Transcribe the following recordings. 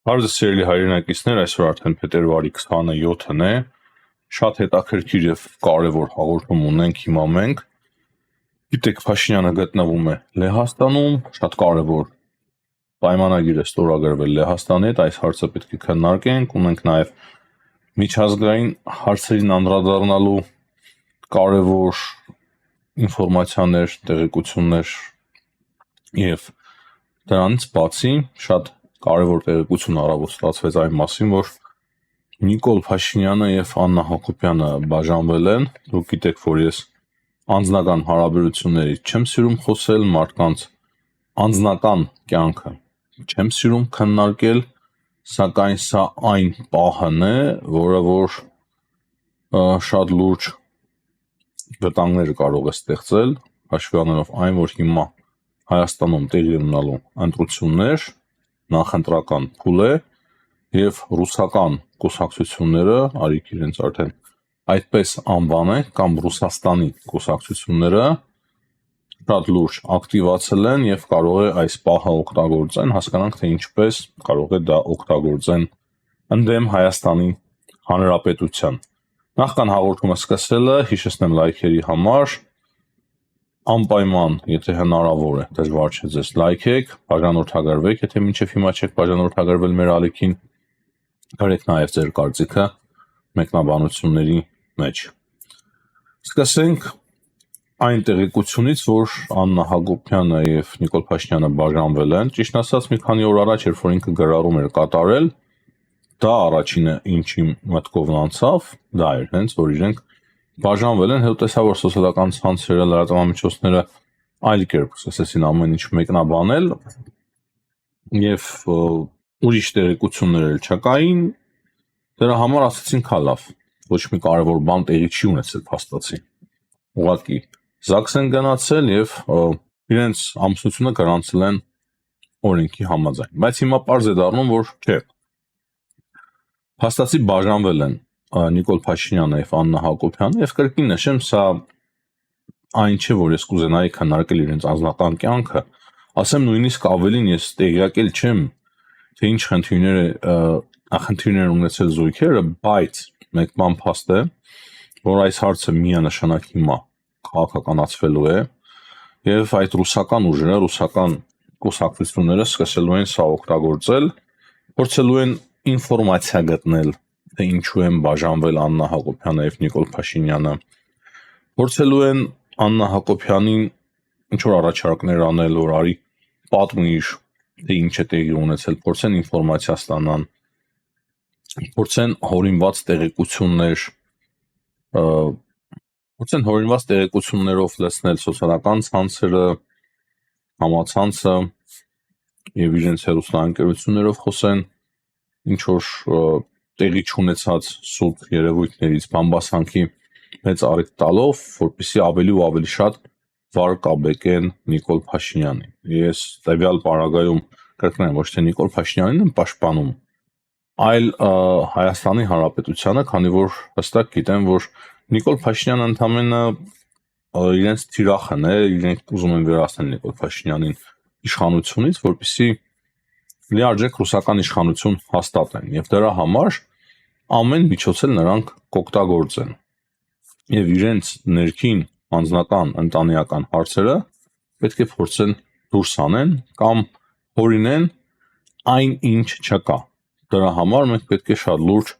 Հարցը սիրելի հայրենակիցներ, այսօր արդեն փետրվարի 27-ն է, շատ հետաքրքիր եւ կարեւոր հաղորդում ունենք հիմա մենք։ Գիտեք, Փաշինյանը գտնվում է Լեհաստանում, շատ կարեւոր պայմանագիր է ստորագրվել Լեհաստանի հետ, այս հարցը պետք է քննարկենք, ունենք նաեւ միջազգային հարցերին անդրադառնալու կարեւոր ինֆորմացիաներ, տեղեկություններ եւ դրանից բացի շատ կարևոր տեղեկություն առավոտ ստացվեց այն մասին, որ Նիկոլ Փաշինյանը եւ Աննա Հակոբյանը բաժանվել են։ Դուք գիտեք, որ ես անձնական հարաբերություններից չեմ սիրում խոսել, մարդկանց անձնական կյանքը չեմ սիրում քննարկել, սակայն սա այն պահն է, որը որ շատ լուրջ վտանգներ կարող է ստեղծել, հաշվի առնելով այն, որ հիմա Հայաստանում տեղի ունենալու ընտրություններ նախընտրական փուլ է եւ ռուսական կուսակցությունները, արիք իրենց արդեն այդպես անվանենք, կամ Ռուսաստանի կուսակցությունները շատ լուրջ ակտիվացել են եւ կարող է այս պահը օգտագործեն, հասկանանք թե ինչպես կարող է դա օգտագործեն ընդդեմ Հայաստանի Հանրապետության։ Նախքան հաղորդումը սկսելը հիշեցնեմ լայքերի համար, անպայման, եթե հնարավոր է, դժվար չէ ձեզ լայքեք, բաժանորդագրվեք, եթե մինչև հիմա չեք բաժանորդագրվել մեր ալիքին, գրեք նաև ձեր կարծիքը մեկնաբանությունների մեջ։ Սկսենք այն տեղեկությունից, որ Աննա Հակոբյանը եւ Նիկոլ Փաշինյանը բաժանվել են, ճիշտ ասած մի քանի օր առաջ, երբ որ ինքը գրառում էր կատարել, դա առաջինը ինչ իմ մտքով անցավ, դա էր հենց, որ իրենք բաժանվել են, հետո տեսա, որ սոցիալական ցանցերը, լրատվամիջոցները այլ կերպ սկսեցին ամեն ինչ մեկնաբանել եւ ուրիշ տեղեկություններ էլ չկային, դրա համար ասացին քա լավ, ոչ մի կարևոր բան տեղի չի ունեցել փաստացի։ Ուղղակի ԶԱԳՍ են գնացել եւ իրենց ամուսնությունը գրանցել են օրենքի համաձայն, բայց հիմա պարզ է դառնում, որ չէ։ Փաստացի բաժանվել են Նիկոլ Փաշինյանը եւ Աննա Հակոբյանը եւ կրկին նշեմ, սա այն չէ, որ ես կուզենայի քննարկել իրենց անձնական կյանքը, ասեմ նույնիսկ ավելին ես տեղյակել չեմ, թե ինչ խնդիրներ ունեցել զույգերը, բայց մեկ բան փաստ է, որ այս հարցը միանշանակ հիմա քաղաքականացվելու է եւ այդ ռուսական ուժերը, ռուսական կուսակցությունները սկսելու են սա օգտագործել, փորձելու են ինֆորմացիա գտնել, թե ինչու են բաժանվել Աննա Հակոբյանը եւ Նիկոլ Փաշինյանը, փորձելու են Աննա Հակոբյանին ինչ որ առաջարկներ անել, որ արի պատմիր, թե ինչ է տեղի ունեցել, փորձեն ինֆորմացիա ստանան, փորձեն հորինված տեղեկություններով լցնել սոցիալական ցանցերը, համացանցը եւ իրենց հեռուստաընկերություններով խոսեն ինչ որ տեղի չունեցած սուտ երևույթներից բամբասանքի մեծ առիթ տալով, որպեսզի ավելի ու ավելի շատ վար կաբեկեն Նիկոլ Փաշինյանին։ Ես տվյալ պարագայում կրկնեմ, ոչ թե Նիկոլ Փաշինյանին եմ պաշտպանում, այլ Հայաստանի Հանրապետությանը, քանի որ հստակ գիտեմ, որ Նիկոլ Փաշինյանը ընդամենը իրենց թիրախն է, իրենք ուզում են վերացնել Նիկոլ Փաշինյանին իշխանությունից, որպեսզի լիարժեք ռուսական իշխանություն հաստատեն եւ դրա համար ամեն միջոց էլ նրանք կօգտագործեն եւ իրենց ներքին անձնական ընտանեկան հարցերը պետք է փորձեն դուրս անեն կամ հորինեն այն ինչ չկա։ Դրա համար մենք պետք է շատ լուրջ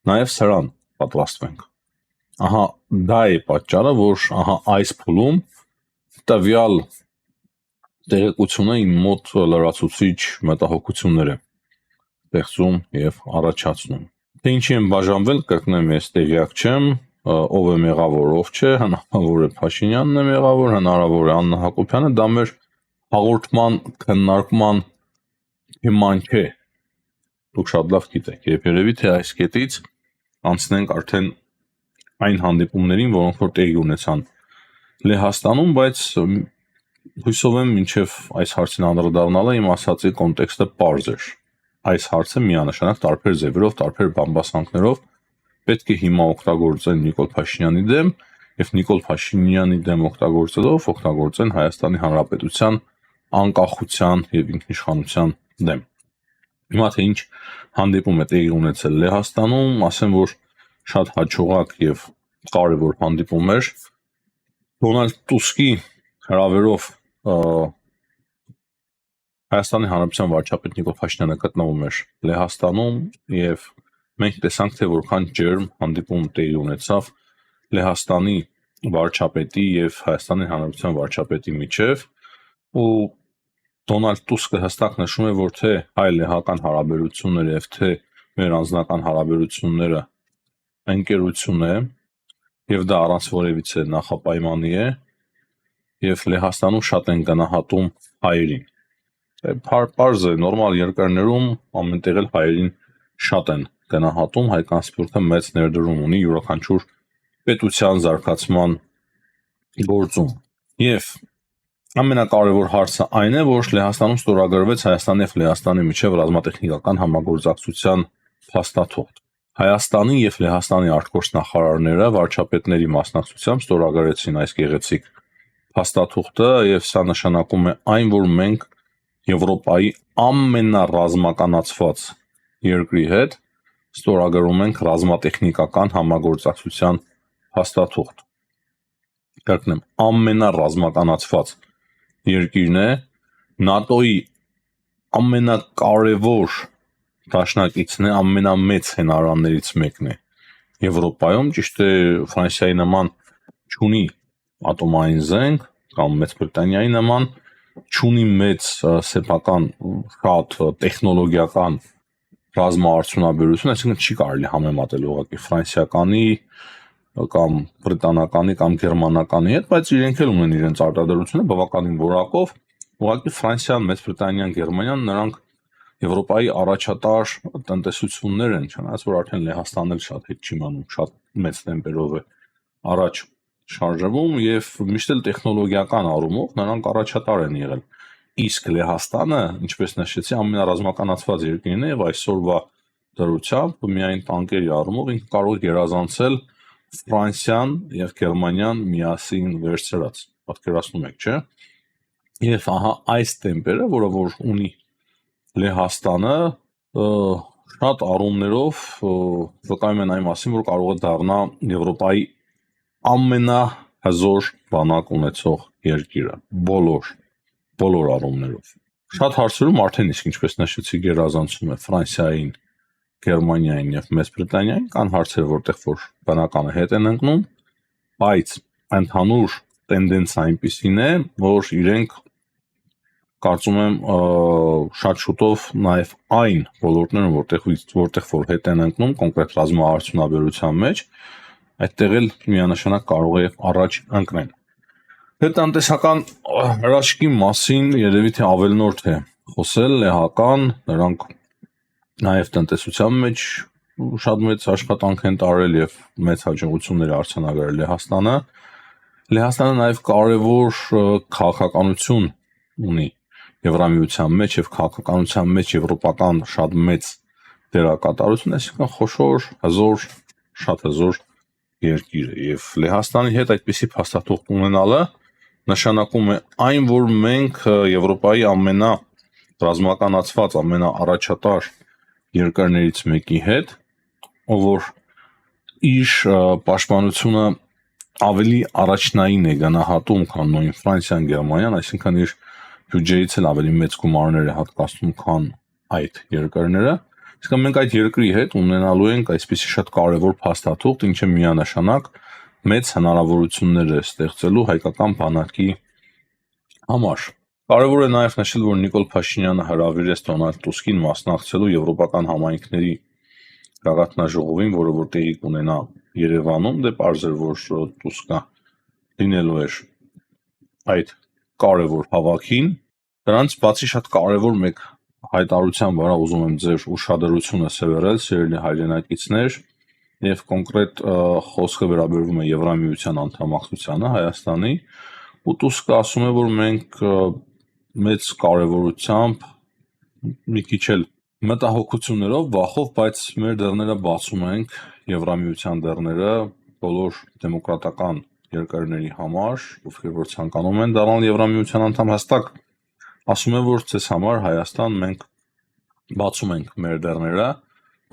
նաեւ սրան պատրաստվենք։ Ահա դա է պատճառը, որ այս փուլում տվյալ տեղեկությունը իմ մոտ լրացուցիչ մտահոգություններ է ստեղծում եւ առաջացնում։ Թե ինչի են բաժանվել, կրկնեմ, ես տեղյակ չեմ, ով է մեղավոր, ով չէ, հնարավոր է Փաշինյանն է մեղավոր, հնարավոր է Աննա Հակոբյանը, դա մեր հաղորդման քննարկման թեման չէ։ Դուք շատ լավ գիտեք, երևի թե այս կետից անցնենք արդեն այն հանդիպումներին, որոնք որ տեղի ունեցան Լեհաստանում, բայց հույսով եմ մինչև այս հարցին անդրադառնալը իմ ասածի կոնտեքստը պարզ էր։ Այս հարցը միանշանակ տարբեր ձևերով, տարբեր բամբասանքներով պետք է հիմա օգտագործեն Նիկոլ Փաշինյանի դեմ եւ Նիկոլ Փաշինյանի դեմ օգտագործեն Հայաստանի Հանրապետության անկախության եւ ինքնիշխանության դեմ։ Հիմա թե ինչ հանդիպում է տեղի ունեցել Լեհաստանում, ասեմ, որ շատ հաջողակ եւ կարևոր հանդիպում էր Դոնալդ Տուսկի հրավերով Հայաստանի Հանրապետության վարչապետ Նիկոլ Փաշինյանը գտնվում էր Լեհաստանում եւ մենք տեսանք, թե որքան ջերմ հանդիպում տեղի ունեցավ Լեհաստանի վարչապետի եւ Հայաստանի Հանրապետության վարչապետի միջև ու Դոնալդ Տուսկը հստակ նշում է, որ թե հայ-լեհական հարաբերությունները եւ թե մեր անձնական հարաբերությունները ընկերություն է եւ դա առանց որևիցե նախապայմանի է եւ Լեհաստանում շատ են գնահատում հայերին։ Պարզ է, նորմալ երկրներում ամենտեղ էլ հայերին շատ են գնահատում, հայկական սպորտը մեծ ներդրում ունի յուրաքանչյուր պետության զարգացման գործում։ Եվ ամենակարևոր հարցը այն է, որ Լեհաստանում ստորագրվեց Հայաստանի եւ Լեհաստանի միջև ռազմատեխնիկական համագործակցության փաստաթուղթ։ Հայաստանի եւ Լեհաստանի արտգործնախարարները վարչապետների մասնակցությամբ ստորագրեցին այս գեղեցիկ փաստաթուղթը եւ սա նշանակում է այն, որ մենք Եվրոպայի ամենառազմականացված երկրի հետ ստորագրում ենք ռազմատեխնիկական համագործակցության փաստաթուղթ։ Կրկնեմ, ամենառազմականացված երկիրն է, ՆԱՏՕ-ի ամենակարևոր դաշնակիցն է, ամենամեծ հենարաններից մեկն է Եվրոպայում, ճիշտ է, Ֆրանսիայի նման չունի ատոմային զենք կամ Մեծ Բրիտանիայի նման չունի մեծ սեփական շատ տեխնոլոգիական ռազմաարդյունաբերություն, այսինքն չի կարելի համեմատել ուղղակի ֆրանսիականի կամ բրիտանականի կամ գերմանականի հետ, բայց իրենք էլ ունեն իրենց արտադրությունը բավականին որակով, ուղղակի Ֆրանսիան, Մեծ Բրիտանիան, Գերմանիան նրանք Եվրոպայի առաջատար տնտեսություններ են, չնայած որ արդեն Լեհաստանն էլ շատ հետ չի մնում, շատ մեծ տեմպերով է առաջ շարժվում եւ միշտ էլ տեխնոլոգիական առումով նրանք առաջատար են եղել։ Իսկ Լեհաստանը, ինչպես նշեցի, ամենառազմականացված երկիրն է եւ այսօրվա դրությամբ միայն տանկերի առումով ինքը կարող է գերազանցել Ֆրանսիան եւ Գերմանիան միասին վերցրած։ Պատկերացնում եք, չէ՞։ Եվ ահա այս տեմպերը, որը որ ունի Լեհաստանը, շատ առումներով վկայում են այն մասին, որ կարող է դառնա Եվրոպայի ամենահզոր բանակ ունեցող երկիրը բոլոր առումներով։ Շատ հարցերում արդեն իսկ ինչպես նշեցի գերազանցում է Ֆրանսիային, Գերմանիային եւ Մեծ Բրիտանիային, կան հարցեր, որտեղ որ բանականը հետ են ընկնում, բայց ընդհանուր տենդենսը այնպեսին է, որ իրենք կարծում եմ շատ շուտով նաև այն ոլորտներում, որտեղ որ հետ են ընկնում կոնկրետ ռազմաարդյունաբերության մեջ, այդտեղ էլ միանշանակ կարող է առաջ ընկնել։ Հետանտեսական հրաշքի մասին երևի թե ավելնորդ է խոսել լեհական, նրանք նաև տնտեսության մեջ շատ մեծ աշխատանք են տարել եւ մեծ հաջողություններ արձանագրել Լեհաստանը։ Լեհաստանը նաև կարևոր քաղաքականություն ունի Եվրամիության մեջ եւ քաղաքականության մեջ եվրոպական շատ մեծ դերակատարություն, այսինքն խոշոր, հզոր, շատ հզոր երկիր է եւ Լեհաստանի հետ այդպիսի փաստաթուղթ ունենալը նշանակում է այն, որ մենք Եվրոպայի ամենառազմականացված, ամենաառաջատար երկրներից մեկի հետ, ով որ իր պաշտպանությունը ավելի առաջնային է գնահատում, քան նույն Ֆրանսիան, Գերմանիան, այսինքն իր բյուջեից էլ ավելի մեծ գումարներ է հատկացնում, քան այդ երկրները։ Իսկ մենք այդ երկրի հետ ունենալու ենք այսպիսի շատ կարևոր փաստաթուղթ, ինչը միանշանակ մեծ հնարավորություններ է ստեղծելու հայկական բանակի համար։ Կարևոր է նաև նշել, որ Նիկոլ Փաշինյանը հրավիրեց Դոնալդ Տուսկին մասնակցելու եվրոպական համայնքների գագաթնաժողովին, որը որ տեղի կունենա Երևանում, դե պարզ էր, որ Տուսկը լինելու էր այդ կարևոր հավաքին։ Դրանից բացի շատ կարևոր մեկ հայտարարության վրա ուզում եմ ձեր ուշադրությունը սևեռել, սիրելի հայրենակիցներ, եւ կոնկրետ խոսքը վերաբերվում է Եվրամիության անդամակցությանը Հայաստանի, ու Տուսկը ասում է, որ մենք մեծ կարևորությամբ մի քիչ էլ մտահոգություններով, վախով, բայց մեր դռները բացում ենք Եվրամիության դռները բոլոր դեմոկրատական երկրների համար, ովքեր որ ցանկանում են դառնալ Եվրամիության անդամ, հստակ ասում է, որ ցես համար Հայաստան մենք բացում ենք մեր դռները,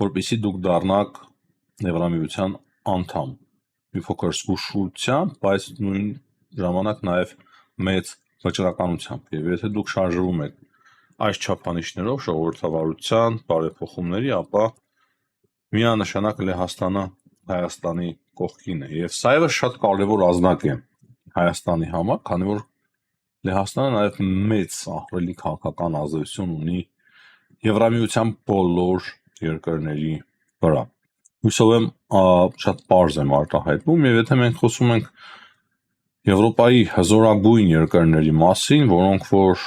որպեսզի դուք դառնաք Եվրամիության անդամ։ Մի փոքր զգուշությամբ, բայց նույն ժամանակ նաև մեծ վճռականությամբ։ Եվ եթե դուք շարժվում եք այս չափանիշներով ժողովրդավարության բարեփոխումների, ապա միանշանակ Լեհաստանը Հայաստանի կողքին է։ Եվ սա ևս շատ կարևոր ազդակ է Հայաստանի համար, քանի որ Լեհաստանը նաև մեծ ահռելի քաղաքական ազդեցություն ունի Եվրամիության բոլոր երկրների վրա։ Հուսով եմ շատ պարզ եմ արտահայտվում, եւ եթե մենք խոսում ենք Եվրոպայի հզորագույն երկրների մասին, որոնք որ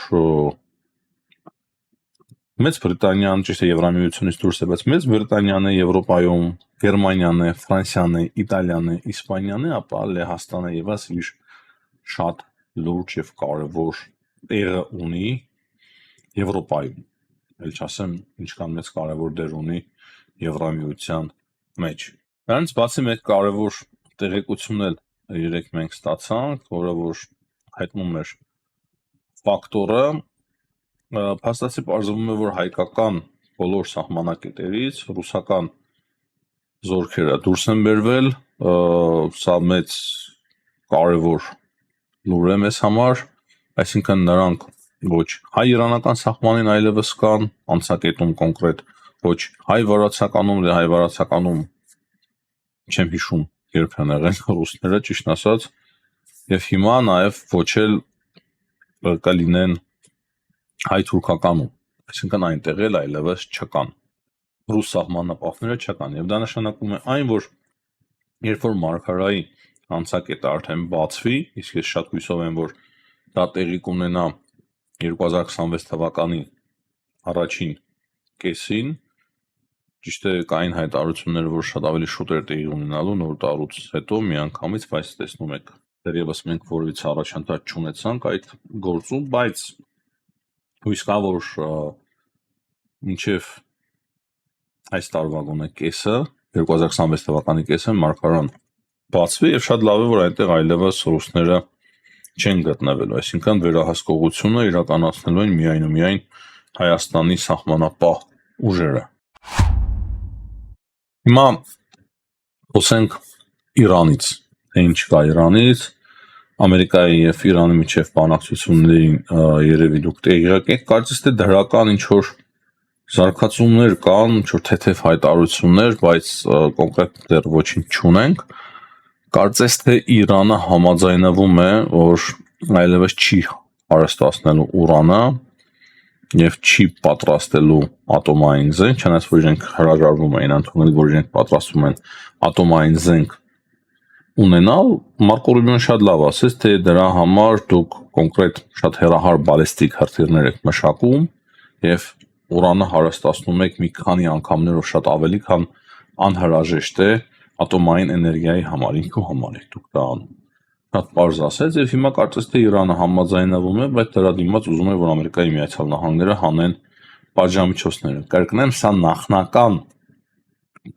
Մեծ Բրիտանիան, ճիշտ է, Եվրամիությունից դուրս է, բայց Մեծ Բրիտանիան է Եվրոպայում, Գերմանիան է, Ֆրանսիան է, Իտալիան է, Իսպանիան է, ապա Լեհաստանը ևս իր շատ լուրջ եւ կարևոր տեղը ունի Եվրոպայում։ Էլ չասեմ ինչքան մեծ կարևոր դեր ունի Եվրամիության մեջ։ Դրանից բացի մեկ կարևոր տեղեկություն էլ երեք մենք ստացանք, որը որ հայտնում էր ֆակտորը, փաստացի պարզվում է, որ հայկական բոլոր սահմանակետերից ռուսական զորքերը դուրս են բերվել, սա մեծ կարևոր լուր է մեզ համար, այսինքն նրանք ոչ հայ-իրանական սահմանին այլևս կան, անցակետում կոնկրետ ոչ հայ-վարացականում, հայ-վարացականում չեմ հիշում երբ են եղել ռուսները, ճիշտ ասած, եւ հիմա նաեւ ոչ էլ կլինեն հայ-թուրքականում, այսինքն այնտեղ էլ այլևս չկան, ռուս սահմանապահները չկան, եւ դա նշանակում է այն, որ երբ որ Մարգարայի անցակետը արդեն բացվի, իսկ ես շատ հույսով եմ, որ դա տեղի կունենա 2026 թվականի առաջին կեսին, ճիշտ է կային հայտարարություններ, որ շատ ավելի շուտ էր տեղի ունենալու նոր տարուց հետո միանգամից, բայց տեսնում եք, դեռևս մենք որևիցե առաջընթաց չունեցանք այդ գործում, բայց հույս կա, որ մինչև այս տարվա գոնե կեսը 2026 թվականի կեսը Մարգարան բացվի եւ շատ լավ է, որ այնտեղ այլևս ռուսները չեն գտնվելու, այսինքն վերահսկողությունը իրականացնելու են միայն ու միայն Հայաստանի սահմանապահ ուժերը։ Հիմա խոսենք Իրանից, թե ինչ կա Իրանից, Ամերիկայի եւ Իրանի միջև բանակցություններին երևի դուք տեղյակ եք, կարծես թե դրական ինչ որ զարգացումներ կան, ինչ որ թեթև հայտարարություններ, բայց կոնկրետ դեռ ոչինչ չունենք։ Կարծես թե Իրանը համաձայնվում է, որ այլևս չի հարստացնելու ուրանը եւ չի պատրաստելու ատոմային զենք, չնայած որ իրենք հրաժարվում էին ընդունել, որ իրենք պատրաստվում են ատոմային զենք ունենալ, Մարկո Ռուբիոն շատ լավ ասեց, թե դրա համար դուք կոնկրետ շատ հեռահար բալեստիկ հրթիռներ եք մշակում եւ ուրանը հարստացնում եք մի քանի անգամներով շատ ավելի, քան անհրաժեշտ է ատոմային էներգիայի համար, ինքու համար եք դուք դա անում։ Շատ պարզ ասեց եւ հիմա կարծես թե Իրանը համաձայնվում է, բայց դրա դիմաց ուզում է, որ Ամերիկայի Միացյալ Նահանգները հանեն պատժամիջոցները։ Կրկնեմ, սա նախնական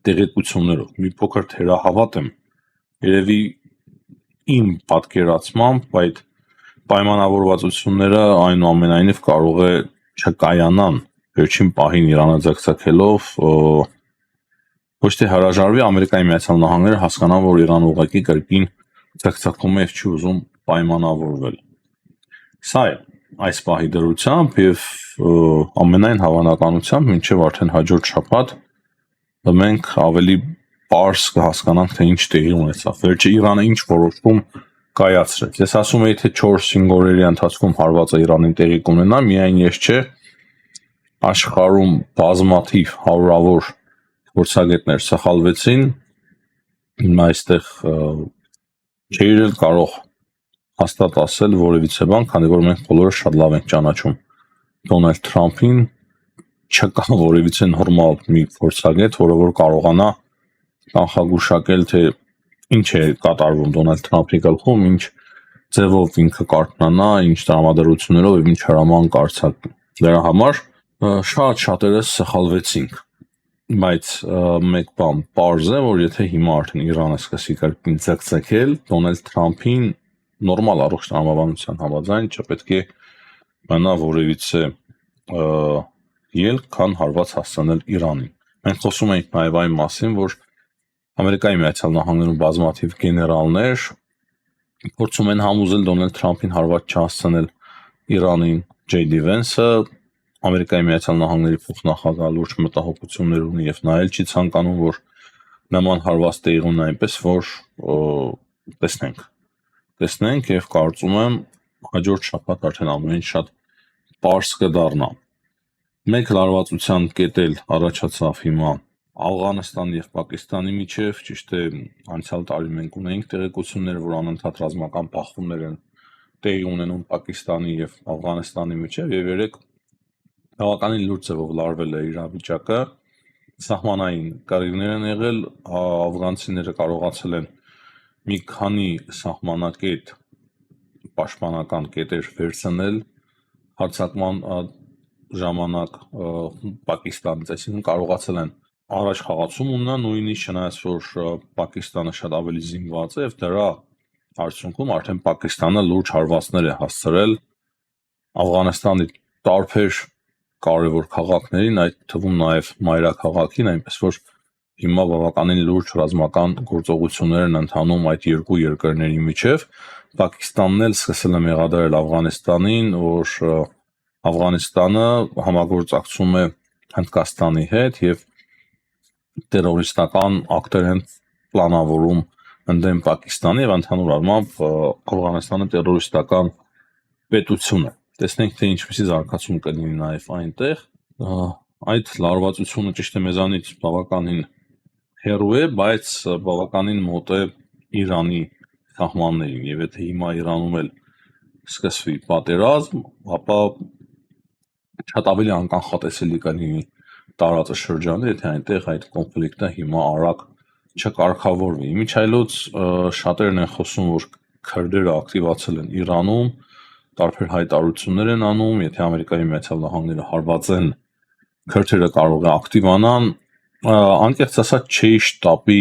տեղեկություններով, մի փոքր թերահավատ եմ, երևի իմ պատկերացմամբ այդ պայմանավորվածությունները այնուամենայնիվ կարող է չկայանան վերջին պահին Իրանը ձգձգելով ոչ թե հրաժարվի, Ամերիկայի Միացյալ Նահանգները հասկանան, որ Իրանը ուղղակի կրկին ձգձգում է եւ չի ուզում պայմանավորվել։ Սա է այս պահի դրությամբ եւ ամենայն հավանականությամբ մինչեւ արդեն հաջորդ շաբաթ մենք ավելի պարզ կհասկանանք, թե ինչ տեղի ունեցավ։ Վերջը Իրանը ինչ որոշում կայացրեց։ Ես ասում եի, թե 4-5 օրերի ընթացքում հարվածը Իրանին տեղի կունենա, միայն ես չէ, աշխարհում բազմաթիվ հարյուրավոր փորձագետներ սխալվեցին, հիմա այստեղ չէր էլ կարող հաստատ ասել որևիցե բան, քանի որ մենք բոլորը շատ լավ ենք ճանաչում Դոնալդ Թրամփին, չկա որևիցե նորմալ մի փորձագետ, որը որ կարողանա կանխագուշակել, թե ինչ է կատարվում Դոնալդ Թրամփի գլխում, ինչ ձևով ինքը կարողանա, ինչ տրամադրություններով եւ ինչ հրաման կարձակ։ Դրա համար շատերս սխալվեցինք, բայց մեկ բան պարզ է, որ եթե հիմա արդեն Իրանը սկսի կրկին ձգձգել, Դոնալդ Թրամփին նորմալ առողջ տրամաբանության համաձայն չպետք է մնա որևիցե ելք, քան հարված հասցնել Իրանին։ Մենք խոսում ենք նաև այն մասին, որ Ամերիկայի Միացյալ Նահանգներում բազմաթիվ գեներալներ փորձում են համոզել Դոնալդ Թրամփին հարված չհասցնել Իրանին։ Ջեյ Դի Վենսը, Ամերիկայի Միացյալ Նահանգների փոխնախագահ, լուրջ մտահոգություններ ունի եւ նա էլ չի ցանկանում, որ նման հարված տեղի ունենա, այնպես որ տեսնենք եւ կարծում եմ հաջորդ շաբաթ արդեն ամեն ինչ շատ պարզ կդառնա։ Մեկ լարվածության կետ էլ առաջացավ հիմա Աֆղանստանի եւ Պակիստանի միջև, ճիշտ է, անցյալ տարի մենք ունեինք տեղեկություններ, որ անընդհատ ռազմական բախումներ են տեղի ունենում Պակիստանի եւ Աֆղանստանի միջև եւ երեք բավականին լուրջ ձևով լարվել է իրավիճակը, սահմանային կարիերներ են եղել, աֆղանցիները կարողացել են մի քանի սահմանակետ պաշտպանական կետեր վերցնել հարձակման ժամանակ Պակիստանից, այսինքն կարողացել են առաջ խաղացում ունենալ, նույնիսկ չնայած որ Պակիստանը շատ ավելի զինված է եւ դրա արդյունքում արդեն Պակիստանը լուրջ հարվածներ է հասցրել Աֆղանստանի տարբեր կարևոր քաղաքներին, այդ թվում նաև մայրաքաղաքին, այնպես որ հիմա բավականին լուրջ ռազմական գործողություններ են ընթանում այդ երկու երկրների միջև։ Պակիստանն էլ սկսել է մեղադրել Աֆղանստանին, որ Աֆղանստանը համագործակցում է Հնդկաստանի հետ եւ տերորիստական ակտեր են պլանավորում ընդդեմ Պակիստանի եւ ընդհանուր առմամբ Աֆղանստանը տերորիստական պետություն է։ Տեսնենք թե ինչպիսի զարգացում կլինի նաև այնտեղ։ Այդ լարվածությունը ճիշտ է մեզանից բավականին հեռու է, բայց բավականին մոտ է Իրանի սահմաններին եւ եթե հիմա Իրանում էլ սկսվի պատերազմ, ապա շատ ավելի անկանխատեսելի կլինի տարածաշրջանը, եթե այնտեղ այդ կոնֆլիկտը հիմա արագ չկարգավորվի։ Իմիջիայլոց շատերն են խոսում, որ քրդերը ակտիվացել են Իրանում, տարբեր հայտարարություններ են անում, եթե Ամերիկայի Միացյալ Նահանգները հարվածեն, քրդերը կարող է ակտիվանան, անկեղծ ասած չի շտապի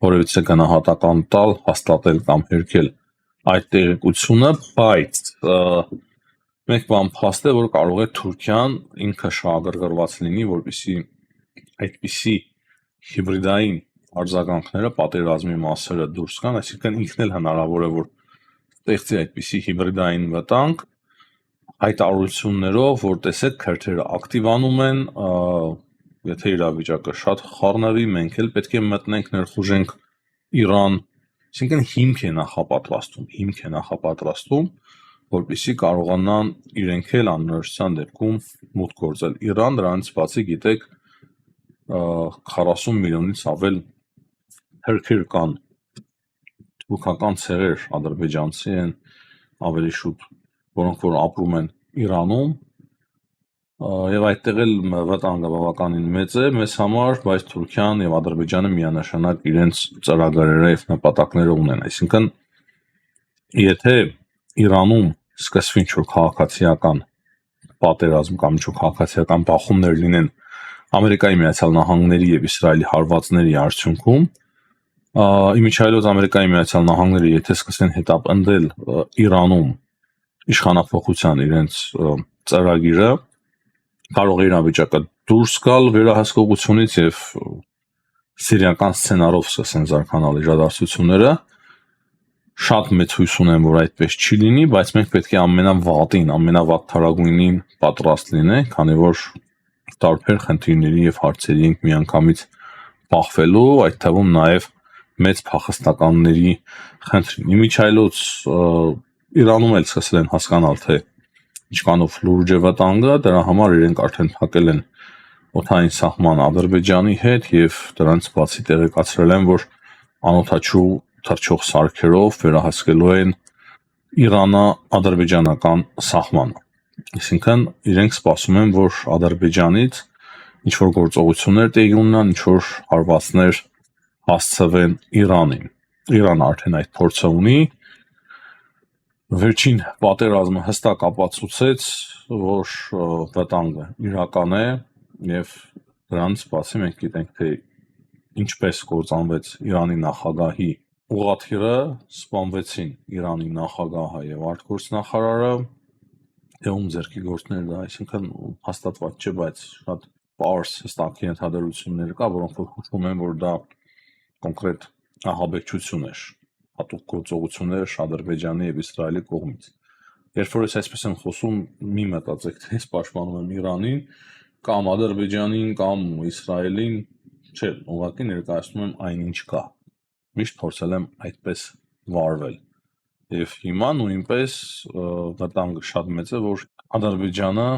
որևիցե գնահատական տալ, հաստատել կամ հերքել այդ տեղեկությունը, բայց մեկ բան փաստ է, որ կարող է Թուրքիան ինքը շահագրգռված լինի, որպեսզի այդպիսի հիբրիդային արձագանքները, պատերազմի մասերը դուրս գան, այսինքն ինքն էլ հնարավոր է, որ ստեղծի այդպիսի հիբրիդային վտանգ հայտարարություններով, որ տեսեք քրդերը ակտիվանում են, եթե իրավիճակը շատ խառնվի, մենք էլ պետք է մտնենք, ներխուժենք Իրան, այսինքն հիմք է նախապատրաստում, որպեսզի կարողանան իրենք էլ անհրաժեշտության դեպքում մուտք գործել Իրան, դրանից բացի գիտեք 40 միլիոնից ավել թրքեր կան, թուրքական ցեղեր, ադրբեջանցի են ավելի շուտ, որոնք որ ապրում են Իրանում, եւ այդտեղ էլ վտանգը բավականին մեծ է մեզ համար, բայց Թուրքիան եւ Ադրբեջանը միանշանակ իրենց ծրագրերը եւ նպատակները ունեն, այսինքն եթե Իրանում սկսվի ինչ-որ քաղաքացիական պատերազմ կամ ինչ-որ քաղաքացիական բախումներ լինեն Ամերիկայի Միացյալ Նահանգների եւ Իսրայելի հարվածների արդյունքում, իմիջիայլոց Ամերիկայի Միացյալ Նահանգները եթե սկսեն հետապնդել Իրանում իշխանափոխության իրենց ծրագիրը, կարող է իրավիճակը դուրս գալ վերահսկողությունից եւ սիրիական սցենարով սկսեն զարգանալ իրադարձությունները, շատ մեծ հույս ունեմ, որ այդպես չի լինի, բայց մենք պետք է ամենավատին, ամենավատ թարագույնին պատրաստ լինենք, քանի որ տարբեր խնդիրների եւ հարցերի ենք միանգամից բախվելու, այդ թվում նաեւ մեծ փախստականների խնդրին։ Իմիջիայլոց Իրանում էլ սկսել են հասկանալ, թե ինչքանով լուրջ է վտանգը, դրա համար իրենք արդեն փակել են օդային սահման Ադրբեջանի հետ եւ դրանից բացի տեղեկացրել են, որ անօդաչու թռչող սարքերով վերահսկելու են Իրանը-ադրբեջանական սահմանը։ Այսինքն իրենք սպասում են, որ Ադրբեջանից ինչ որ գործողություններ տեղի ունենան, ինչ որ հարվածներ հասցվեն Իրանին։ Իրանը արդեն այդ փորձը ունի։ Վերջին պատերազմը հստակ ապացուցեց, որ վտանգը իրական է եւ դրանից բացի մենք գիտենք, թե ինչպես կործանվեց Իրանի նախագահի ուղղաթիռը, սպանվեցին Իրանի նախագահը եւ արտգործնախարարը, Ում ձերքի գործներն դա, այսինքն հաստատված չէ, բայց շատ պարզ հստակ ենթադրություններ կա, որոնք որ խփում են, որ դա կոնկրետ ահաբեկչություն էր, հատուկ գործողություններ Ադրբեջանի եւ Իսրայելի կողմից։ Երբ որ ես այսպես եմ խոսում, մի մտածեք, թե ես պաշտպանում եմ Իրանին կամ Ադրբեջանին կամ Իսրայելին, չէ, ուղղակի ներկայացնում եմ այնինչ կա։ Միշտ փորձել եմ այդպես վարվել։ Եվ հիմա նույնպես վտանգը շատ մեծ է, որ Ադրբեջանը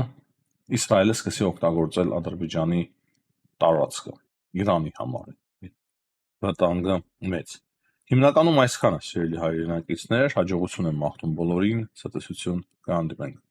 Իսրայելը սկսի օգտագործել Ադրբեջանի տարածքը Իրանի համար։ Վտանգը մեծ։ Հիմնականում այսքանը, սիրելի հայրենակիցներ, հաջողություն եմ մաղթում բոլորին, ցտեսություն, կհանդիպենք։